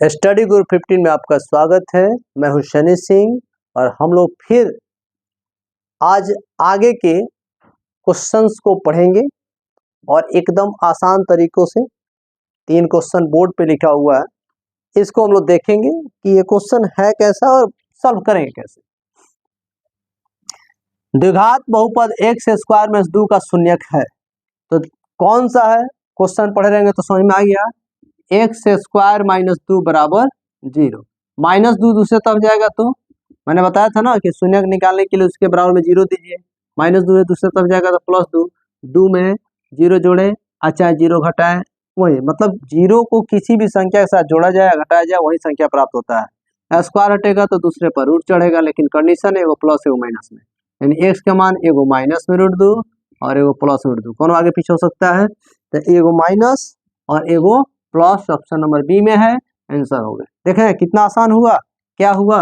Study group 15 में आपका स्वागत है। मैं हूं शनि सिंह और हम लोग फिर आज आगे के क्वेश्चंस को पढ़ेंगे और एकदम आसान तरीकों से 3 क्वेश्चन बोर्ड पे लिखा हुआ है, इसको हम लोग देखेंगे कि ये क्वेश्चन है कैसा और सॉल्व करेंगे कैसे। द्विघात बहुपद x स्क्वायर में 2 का शून्यक है, तो कौन सा है क्वेश्चन पढ़े रहेंगे तो समझ में आ गया। एक्स स्क्वायर माइनस 2 बराबर 0, माइनस 2 दूसरे तरफ जाएगा तो मैंने बताया था ना कि शून्यक निकालने के लिए उसके बराबर में 0 दीजिए। माइनस 2 दूसरे तरफ जाएगा तो प्लस 2, 2 में 0 जोड़े, अच्छा 0 घटाए, वही मतलब 0 को किसी भी संख्या के साथ जोड़ा जाए घटाया जाए वही संख्या प्राप्त होता है। स्क्वायर हटेगा तो दूसरे पर रूट चढ़ेगा, लेकिन कंडीशन है एगो प्लस एगो माइनस में, यानी एक्स का मान एगो माइनस में रूट 2 और एगो प्लस रूट 2, कौन आगे पीछे हो सकता है, तो एगो माइनस और एगो प्लस ऑप्शन नंबर बी में है, आंसर हो गया। देखें कितना आसान हुआ, क्या हुआ,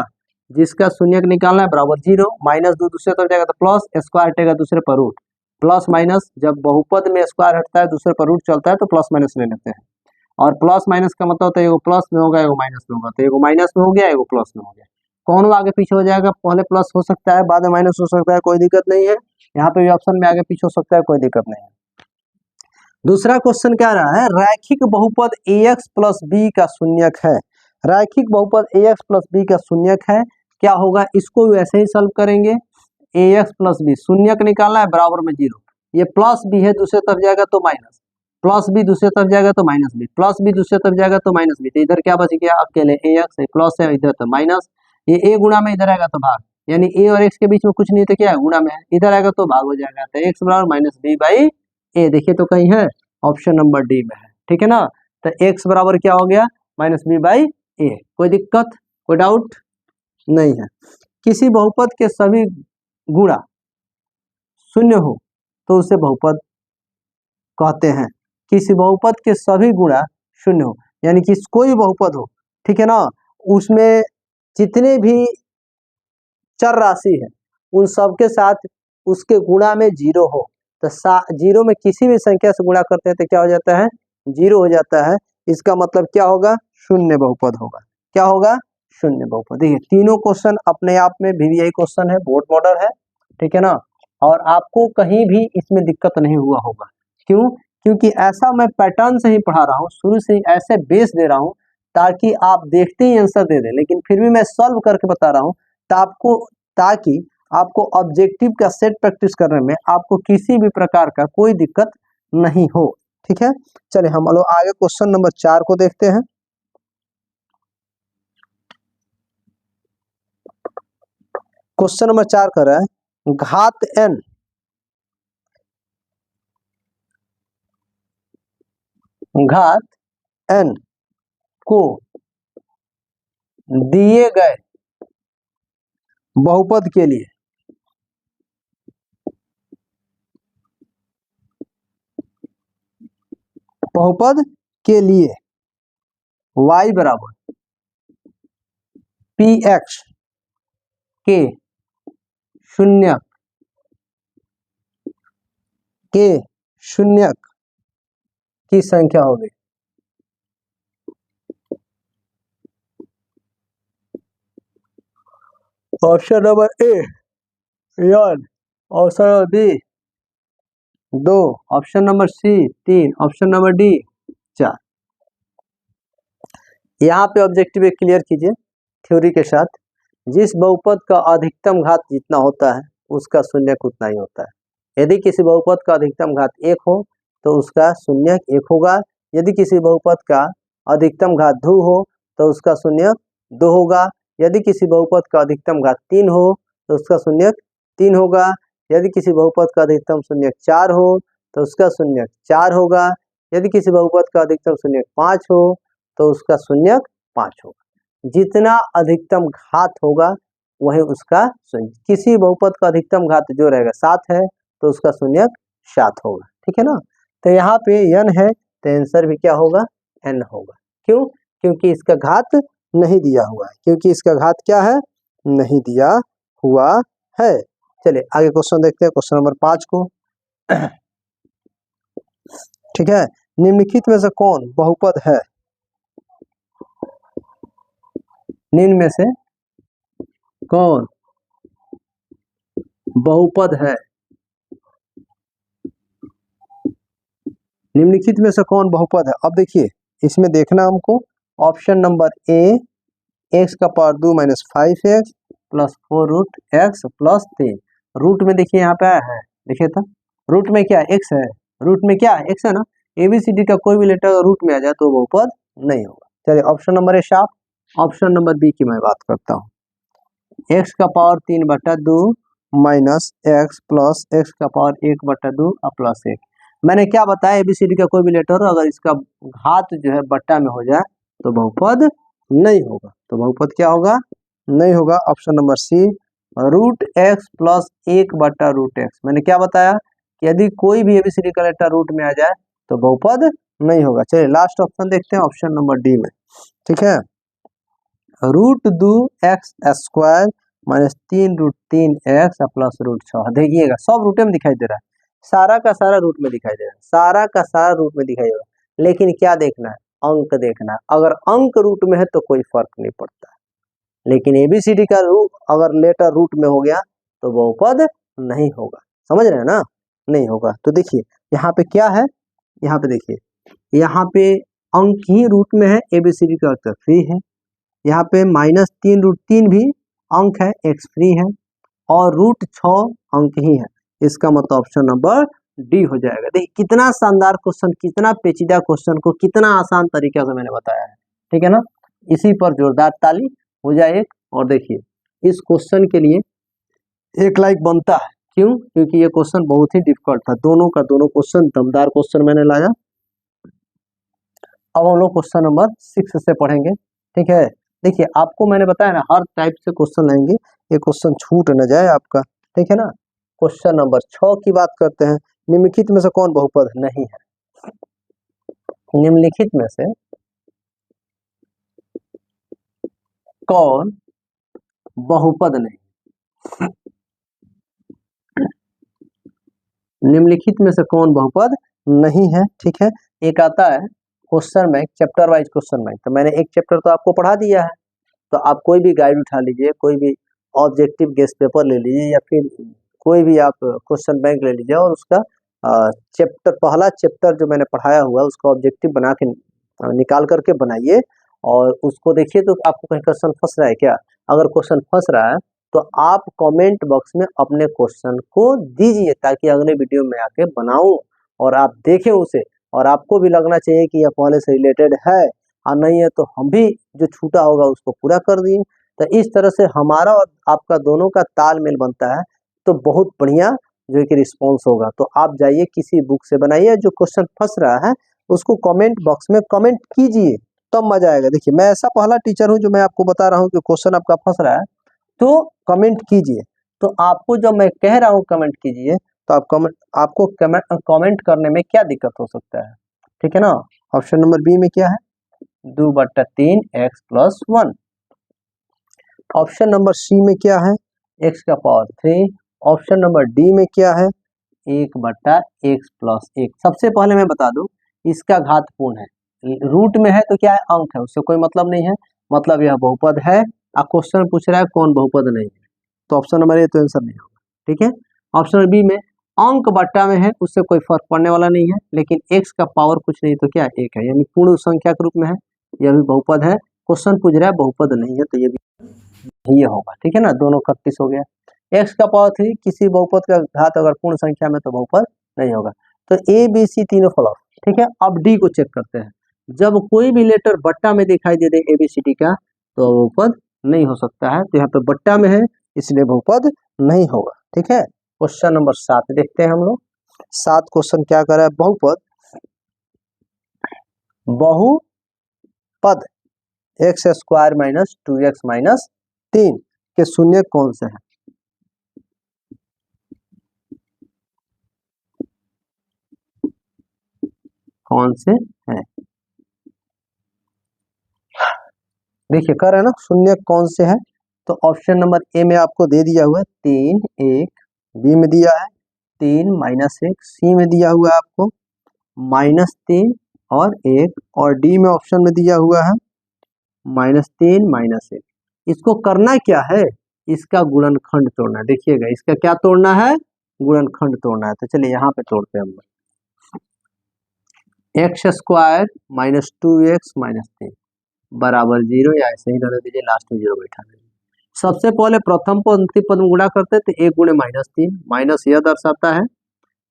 जिसका शून्यक निकालना है बराबर 0, माइनस 2 दूसरे तरफ जाएगा तो प्लस, स्क्वायर हटेगा दूसरे पर रूट, प्लस माइनस जब बहुपद में स्क्वायर हटता है दूसरे पर रूट चलता है तो प्लस माइनस ले लेते हैं, और प्लस माइनस का मतलब होता है एगो प्लस में होगा एगो माइनस में होगा, तो एगो माइनस में हो गया एगो प्लस में हो गया। कौन आगे पीछे हो जाएगा, पहले प्लस हो सकता है बाद में माइनस हो सकता है, कोई दिक्कत नहीं है। यहाँ पे भी ऑप्शन में आगे पीछे हो सकता है, कोई दिक्कत नहीं है। दूसरा क्वेश्चन क्या रहा है, रैखिक बहुपद ax प्लस बी का शून्यक है। रैखिक बहुपद ax प्लस बी का शून्यक है, क्या होगा, इसको वैसे ही सॉल्व करेंगे। ax प्लस बी शून्यक निकालना है बराबर में 0, ये प्लस बी है दूसरे तरफ जाएगा तो माइनस, प्लस बी दूसरे तरफ जाएगा तो माइनस बी, प्लस बी दूसरे तरफ जाएगा तो माइनस बी, तो इधर क्या बच गया अकेले ax है, प्लस है इधर तो माइनस, ये a गुणा में इधर आएगा तो भाग, यानी a और x के बीच में कुछ नहीं तो क्या है गुणा में है, इधर आएगा तो भाग हो जाएगा, तो x बराबर माइनस बी बाई ए, देखिए तो कहीं है ऑप्शन नंबर डी में है, ठीक है ना। तो x बराबर क्या हो गया माइनस बी बाई ए, कोई दिक्कत कोई डाउट नहीं है। किसी बहुपद के सभी गुणा शून्य हो तो उसे बहुपद कहते हैं। किसी बहुपद के सभी गुणा शून्य हो, यानी कि कोई बहुपद हो, ठीक है ना, उसमें जितने भी चर राशि है उन सब के साथ उसके गुणा में 0 हो, तो 0 में किसी भी संख्या से गुणा करते हैं तो क्या हो जाता है 0 हो जाता है, इसका मतलब क्या होगा शून्य बहुपद होगा, क्या होगा शून्य बहुपद। देखिए तीनों क्वेश्चन अपने आप में VVI क्वेश्चन है, बोर्ड मॉडल है, ठीक है ना, और आपको कहीं भी इसमें दिक्कत नहीं हुआ होगा। क्यों, क्योंकि ऐसा मैं पैटर्न से ही पढ़ा रहा हूँ, शुरू से ही ऐसे बेस दे रहा हूँ ताकि आप देखते ही आंसर दे दें, लेकिन फिर भी मैं सॉल्व करके बता रहा हूँ ताकि आपको ऑब्जेक्टिव का सेट प्रैक्टिस करने में आपको किसी भी प्रकार का कोई दिक्कत नहीं हो, ठीक है। चलिए हम लोग आगे क्वेश्चन नंबर 4 को देखते हैं। क्वेश्चन नंबर 4 कर रहा है घात n को दिए गए बहुपद के लिए y बराबर px के शून्यक की संख्या होगी। Option number A 1, option number B 2, option number C 3, option number D 4। यहाँ पे ऑब्जेक्टिव क्लियर कीजिए थ्योरी के साथ, जिस बहुपद का अधिकतम घात जितना होता है उसका शून्यक उतना ही होता है। यदि किसी बहुपद का अधिकतम घात 1 हो तो उसका शून्यक 1 होगा, यदि किसी बहुपद का अधिकतम घात 2 हो तो उसका शून्यक 2 होगा, यदि किसी बहुपद का अधिकतम घात 3 हो तो उसका शून्यक 3 होगा, यदि किसी बहुपद का अधिकतम शून्यक 4 हो तो उसका शून्यक 4 होगा, यदि किसी बहुपद का अधिकतम शून्यक 5 हो तो उसका शून्यक 5 होगा। जितना अधिकतम घात होगा वही उसका शून्य, किसी बहुपद का अधिकतम घात जो रहेगा 7 है तो उसका शून्यक 7 होगा, ठीक है ना। तो यहाँ पे n है तो आंसर भी क्या होगा n होगा। क्यों, क्योंकि इसका घात नहीं दिया हुआ है, क्योंकि इसका घात क्या है नहीं दिया हुआ है। चलिए आगे क्वेश्चन देखते हैं, क्वेश्चन नंबर 5 को। ठीक है, निम्नलिखित में से कौन बहुपद है निम्न में से कौन बहुपद है, निम्नलिखित में से कौन बहुपद है। अब देखिए इसमें देखना हमको ऑप्शन नंबर ए एक्स का power 2 minus 5x plus 4 root x plus 3। Root में देखिए यहाँ पे आया है, देखिए तो रूट में क्या एक्स है, रूट में क्या एक्स है ना। एबीसीडी का कोई भी लेटर रूट में आ जाए तो बहुपद नहीं होगा। चलिए option number A sharp. Option number B की मैं बात करता हूँ, एक्स का power 3/2 minus x plus x का पावर 1/2 और प्लस 1। मैंने क्या बताया, एबीसीडी का कोई भी लेटर अगर इसका घात जो है बट्टा में हो जाए तो बहुपद नहीं होगा। तो बहुपद क्या होगा, नहीं होगा। Option number C root x plus 1/√x। मैंने क्या बताया कि यदि कोई भी एबीसीडी का लेटर रूट में आ जाए तो बहुपद नहीं होगा। चलिए लास्ट ऑप्शन देखते हैं, ऑप्शन नंबर डी में, ठीक है। √2x² minus 3√3x plus √6। देखिएगा सब रूट में दिखाई दे रहा है, सारा का सारा रूट में दिखाई दे रहा है, सारा का सारा रूट में दिखाई दे रहा है। लेकिन क्या देखना है, अंक देखना है। अगर अंक रूट में है तो कोई फर्क नहीं पड़ता है, लेकिन एबीसीडी का रूट अगर लेटर रूट में हो गया तो बहुपद नहीं होगा। समझ रहे हैं ना, नहीं होगा। तो देखिए यहाँ पे क्या है, यहाँ पे देखिए यहाँ पे अंक ही रूट में है, एबीसीडी का अर्थ फ्री है। यहाँ पे -3√3 भी अंक है, एक्स फ्री है, और √6 अंक ही है। इसका मतलब ऑप्शन नंबर डी हो जाएगा। देखिए कितना शानदार क्वेश्चन, कितना पेचीदा क्वेश्चन को कितना आसान तरीके से मैंने बताया है, ठीक है ना। इसी पर जोरदार ताली हो जाए एक। और देखिए इस क्वेश्चन के लिए 1 लाइक बनता है, क्यों, क्योंकि ये क्वेश्चन बहुत ही डिफिकल्ट था। दोनों का दोनों क्वेश्चन दमदार क्वेश्चन मैंने लाया। अब हम लोग क्वेश्चन नंबर 6 से पढ़ेंगे, ठीक है। देखिए आपको मैंने बताया ना हर टाइप से क्वेश्चन लाएंगे, ये क्वेश्चन छूट न जाए आपका, ठीक है ना। क्वेश्चन नंबर 6 की बात करते हैं। निम्नलिखित में से कौन बहुपद नहीं है, निम्नलिखित में से कौन बहुपद नहीं, निम्नलिखित में से कौन बहुपद नहीं है, ठीक है। एक आता है question bank, chapter wise question bank. तो मैंने एक चैप्टर तो आपको पढ़ा दिया है, तो आप कोई भी गाइड उठा लीजिए, कोई भी ऑब्जेक्टिव गेस्ट पेपर ले लीजिए, या फिर कोई भी आप क्वेश्चन बैंक ले लीजिए और उसका चैप्टर, पहला चैप्टर जो मैंने पढ़ाया हुआ है उसका ऑब्जेक्टिव बना के निकाल करके बनाइए और उसको देखिए। तो आपको कहीं क्वेश्चन फंस रहा है क्या, अगर क्वेश्चन फंस रहा है तो आप कमेंट बॉक्स में अपने क्वेश्चन को दीजिए, ताकि अगले वीडियो में आके बनाऊं और आप देखें उसे, और आपको भी लगना चाहिए कि यह पहले से रिलेटेड है, और नहीं है तो हम भी जो छूटा होगा उसको पूरा कर दिए। तो इस तरह से हमारा और आपका दोनों का तालमेल बनता है, तो बहुत बढ़िया जो है कि रिस्पॉन्स होगा। तो आप जाइए किसी बुक से बनाइए, जो क्वेश्चन फंस रहा है उसको कमेंट बॉक्स में कमेंट कीजिए, तब मजा आएगा। देखिए मैं ऐसा पहला टीचर हूँ जो मैं आपको बता रहा हूँ कि क्वेश्चन आपका फंस रहा है तो कमेंट कीजिए। तो आपको जब मैं कह रहा हूँ कमेंट कीजिए, तो आपको कमेंट करने में क्या दिक्कत हो सकता है, ठीक है ना। ऑप्शन नंबर बी में क्या है, 2/3x प्लस 1। ऑप्शन नंबर सी में क्या है, x का पावर 3। ऑप्शन नंबर डी में क्या है, 1/x प्लस 1। सबसे पहले मैं बता दूं इसका घात पूर्ण है, रूट में है तो क्या है, अंक है, उससे कोई मतलब नहीं है, मतलब यह बहुपद है। अब क्वेश्चन पूछ रहा है कौन बहुपद नहीं है, तो ऑप्शन नंबर ए तो आंसर नहीं होगा, ठीक है। ऑप्शन नंबर बी में अंक बट्टा में है, उससे कोई फर्क पड़ने वाला नहीं है, लेकिन x का पावर कुछ नहीं तो क्या 1 है, यानी पूर्ण संख्या के रूप में है, यह भी बहुपद है। क्वेश्चन पूछ रहा है बहुपद नहीं है, तो ये भी ये होगा, ठीक है ना। दोनों 31 हो गया। x का पावर 3, किसी बहुपद का घात अगर पूर्ण संख्या में तो बहुपद नहीं होगा। तो ए बी सी तीनों फ्लॉप, ठीक है। अब डी को चेक करते हैं। जब कोई भी लेटर बट्टा में दिखाई दे दे एबीसीडी का तो बहुपद नहीं हो सकता है, तो यहाँ पे बट्टा में है इसलिए बहुपद नहीं होगा, ठीक है। क्वेश्चन नंबर 7 देखते हैं हम लोग। 7 क्वेश्चन क्या कर रहा है, बहुपद x² माइनस 2x माइनस 3 के शून्य कौन से हैं। कौन से हैं, देखिए कर रहे हैं ना, शून्य कौन से है। तो ऑप्शन नंबर ए में आपको दे दिया हुआ है 3 1, बी में दिया है 3 -1, सी में दिया हुआ है आपको -3 और 1, और डी में ऑप्शन में दिया हुआ है -3 -1। इसको करना क्या है, इसका गुणनखंड तोड़ना है। देखिएगा इसका क्या तोड़ना है, गुणनखंड तोड़ना है। तो चलिए यहाँ पे तोड़ते हैं हम लोग। X square minus 2x minus 3 बराबर 0, या ऐसे ही रहने दीजिए, लास्ट में 0 बैठा दीजिए। सबसे पहले प्रथम पद अंतिम पद में गुणा करते हैं, तो 1 गुणे माइनस 3, माइनस यह दर्शाता है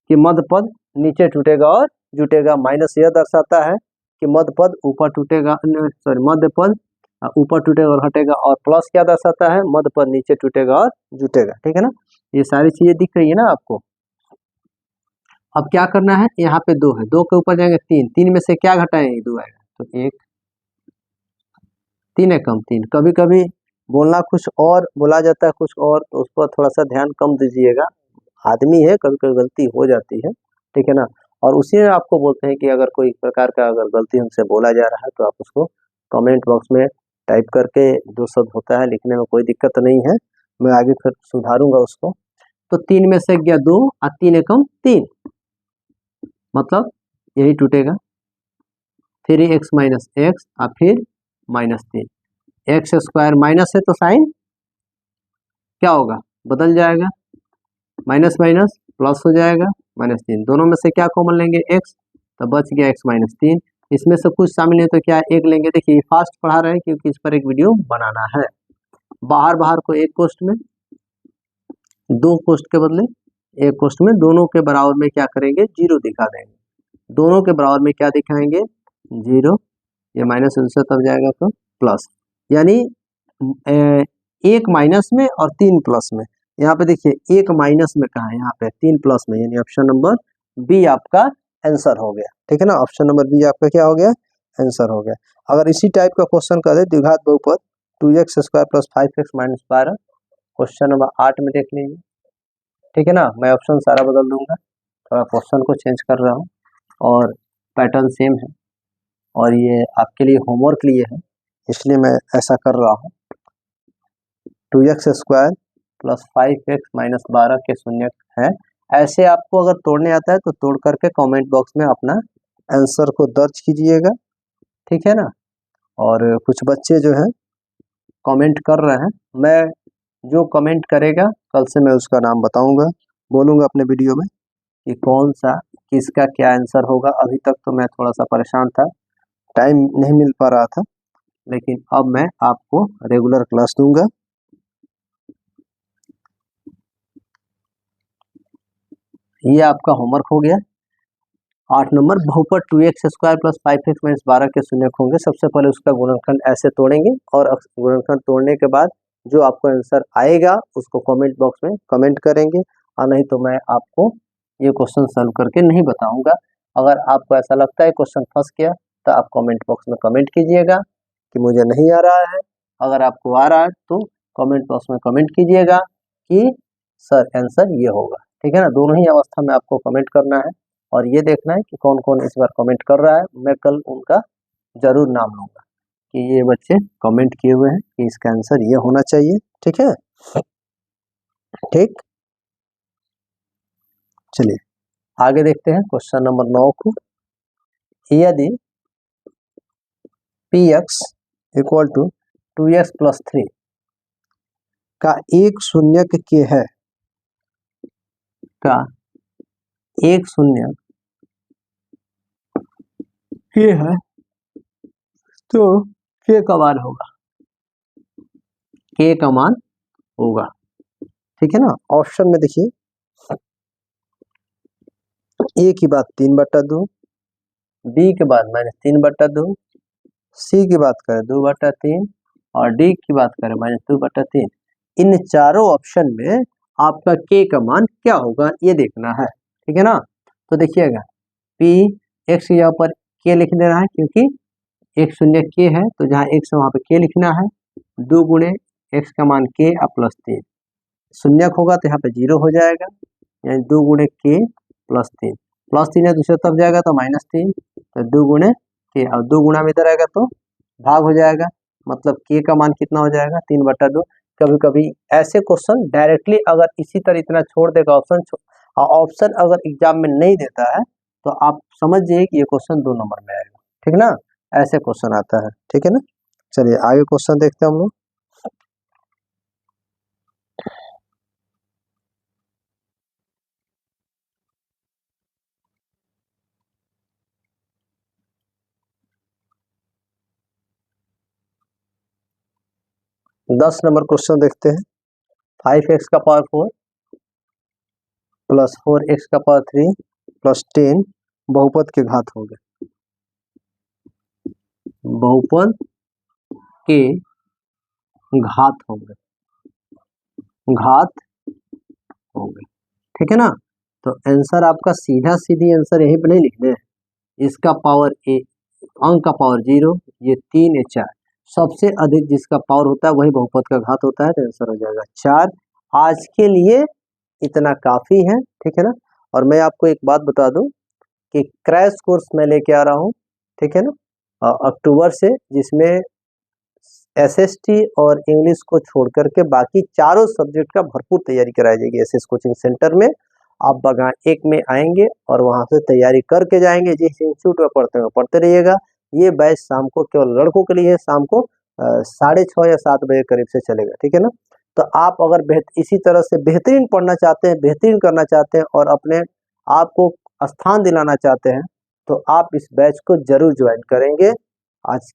कि मध्य पद नीचे टूटेगा और जुटेगा, माइनस यह दर्शाता है कि मध्य पद ऊपर टूटेगा, सॉरी मध्य पद ऊपर टूटेगा और हटेगा, और प्लस क्या दर्शाता है, मध्य पद नीचे टूटेगा और जुटेगा। ठीक है ना, ये सारी चीजें दिख रही है ना आपको। अब क्या करना है, यहाँ पे 2 है, 2 के ऊपर जाएंगे 3, 3 में से क्या घटाएंगे, 2 आएगा, तो 1, 3 है कम 3। कभी कभी बोलना कुछ और बोला जाता है कुछ और, तो उस पर थोड़ा सा ध्यान कम दीजिएगा, आदमी है, कभी कभी गलती हो जाती है। ठीक है ना, और उसी में आपको बोलते हैं कि अगर कोई प्रकार का अगर गलती हमसे बोला जा रहा है तो आप उसको कमेंट बॉक्स में टाइप करके, जो शब्द होता है लिखने में कोई दिक्कत नहीं है, मैं आगे फिर सुधारूंगा उसको। तो 3 में से गया 2 और 3 एकम 3, मतलब यही टूटेगा, फिर x माइनस एक्स और फिर माइनस 3, एक्स स्क्वायर माइनस है तो साइन क्या होगा, बदल जाएगा, माइनस माइनस प्लस हो जाएगा, माइनस 3, दोनों में से क्या कॉमन लेंगे, x, तो बच गया x माइनस 3। इसमें से कुछ शामिल है तो क्या 1 लेंगे। देखिए ये फास्ट पढ़ा रहे हैं क्योंकि इस पर एक वीडियो बनाना है। बाहर बाहर को एक कोष्ठ में, 2 कोष्ठ के बदले 1 कोष्ठ में, दोनों के बराबर में क्या करेंगे, 0 दिखा देंगे। दोनों के बराबर में क्या दिखाएंगे, 0, ये माइनस से तब जाएगा तो प्लस, यानी 1 माइनस में और 3 प्लस में। यहाँ पे देखिए 1 माइनस में कहा है, यहाँ पे 3 प्लस में, यानी ऑप्शन नंबर बी आपका आंसर हो गया। ठीक है ना, ऑप्शन नंबर बी आपका क्या हो गया, आंसर हो गया। अगर इसी टाइप का क्वेश्चन कर दे, द्विघात बहुपद 2x square plus 5x minus 12, question number 8 में देख लीजिए। ठीक है ना, मैं ऑप्शन सारा बदल दूंगा, थोड़ा क्वेश्चन को चेंज कर रहा हूँ, और पैटर्न सेम है, और ये आपके लिए होमवर्क लिए है, इसलिए मैं ऐसा कर रहा हूँ। 2x square plus 5x minus 12 के शून्य है। ऐसे आपको अगर तोड़ने आता है तो तोड़ करके कमेंट बॉक्स में अपना आंसर को दर्ज कीजिएगा। ठीक है ना, और कुछ बच्चे जो हैं कमेंट कर रहे हैं, मैं जो कमेंट करेगा कल से मैं उसका नाम बताऊंगा, बोलूंगा अपने वीडियो में कि कौन सा किसका क्या आंसर होगा। अभी तक तो मैं थोड़ा सा परेशान था, टाइम नहीं मिल पा रहा था, लेकिन अब मैं आपको रेगुलर क्लास दूंगा। ये आपका होमवर्क हो गया। 8 नंबर, बहुपद 2x square plus 5x minus 12 के शून्य होंगे। सबसे पहले उसका गुणनखंड ऐसे तोड़ेंगे, और गुणनखंड तोड़ने के बाद जो आपको आंसर आएगा उसको कमेंट बॉक्स में कमेंट करेंगे, और नहीं तो मैं आपको ये क्वेश्चन सॉल्व करके नहीं बताऊंगा। अगर आपको ऐसा लगता है क्वेश्चन फंस गया तो आप कमेंट बॉक्स में कमेंट कीजिएगा कि मुझे नहीं आ रहा है। अगर आपको आ रहा है तो कमेंट बॉक्स में कमेंट कीजिएगा कि सर आंसर ये होगा। ठीक है ना, दोनों ही अवस्था में आपको कमेंट करना है, और ये देखना है कि कौन कौन इस बार कमेंट कर रहा है। मैं कल उनका जरूर नाम लूंगा कि ये बच्चे कमेंट किए हुए हैं कि इसका आंसर ये होना चाहिए। ठीक है, ठीक, चलिए आगे देखते हैं क्वेश्चन नंबर 9 को। यदि px equal to 2x plus 3 का एक शून्यक के है, का एक शून्य के है, तो k का मान होगा, k का मान होगा। ठीक है ना, ऑप्शन में देखिए a की बात 3/2, b के बाद माइनस 3/2, c की बात करें 2/3, और d की बात करें माइनस 2/3। इन चारों ऑप्शन में आपका k का मान क्या होगा ये देखना है। ठीक है ना, तो देखिएगा p x की जगह पर k लिख देना है, क्योंकि एक शून्य k है तो जहाँ x है वहाँ पे k लिखना है। 2 गुणे x का मान k और प्लस 3, शून्यक होगा तो यहाँ पे 0 हो जाएगा, यानी 2 गुणे k प्लस 3, प्लस 3 है दूसरे तरफ जाएगा तो माइनस 3, तो 2 गुणे k, और 2 गुणा में इधर आएगा तो भाग हो जाएगा, मतलब k का मान कितना हो जाएगा 3/2। कभी कभी ऐसे क्वेश्चन डायरेक्टली अगर इसी तरह इतना छोड़ देगा ऑप्शन, ऑप्शन अगर एग्जाम में नहीं देता है तो आप समझ जाइए कि ये क्वेश्चन 2 नंबर में आएगा। ठीक ना, ऐसे क्वेश्चन आता है। ठीक है ना, चलिए आगे क्वेश्चन देखते हैं हम लोग। 10 नंबर क्वेश्चन देखते हैं। 5x का पावर 4 प्लस 4x का पावर 3 प्लस 10 बहुपद के घात होंगे, बहुपद के घात होंगे, घात होंगे, ठीक है ना। तो आंसर आपका सीधा सीधी आंसर यही पर नहीं लिखने हैं, इसका पावर ए, अंक का पावर 0, ये 3 या 4, सबसे अधिक जिसका पावर होता है वही बहुपद का घात होता है, तो आंसर हो जाएगा 4। आज के लिए इतना काफी है, ठीक है ना। और मैं आपको एक बात बता दूं कि क्रैश कोर्स मैं लेके आ रहा हूं, ठीक है ना, अक्टूबर से, जिसमें एसएसटी और इंग्लिश को छोड़ करके बाकी चारों सब्जेक्ट का भरपूर तैयारी कराई जाएगी एसएस कोचिंग सेंटर में। आप बगान 1 में आएंगे और वहां से तैयारी करके जाएंगे, जिस इंस्टीट्यूट में पढ़ते हैं पढ़ते रहिएगा। ये बैच शाम को केवल लड़कों के लिए है, शाम को 6:30 या 7 बजे करीब से चलेगा, ठीक है ना। तो आप अगर इसी तरह से बेहतरीन पढ़ना चाहते हैं, बेहतरीन करना चाहते हैं और अपने आप को स्थान दिलाना चाहते हैं, तो आप इस बैच को जरूर ज्वाइन करेंगे। आज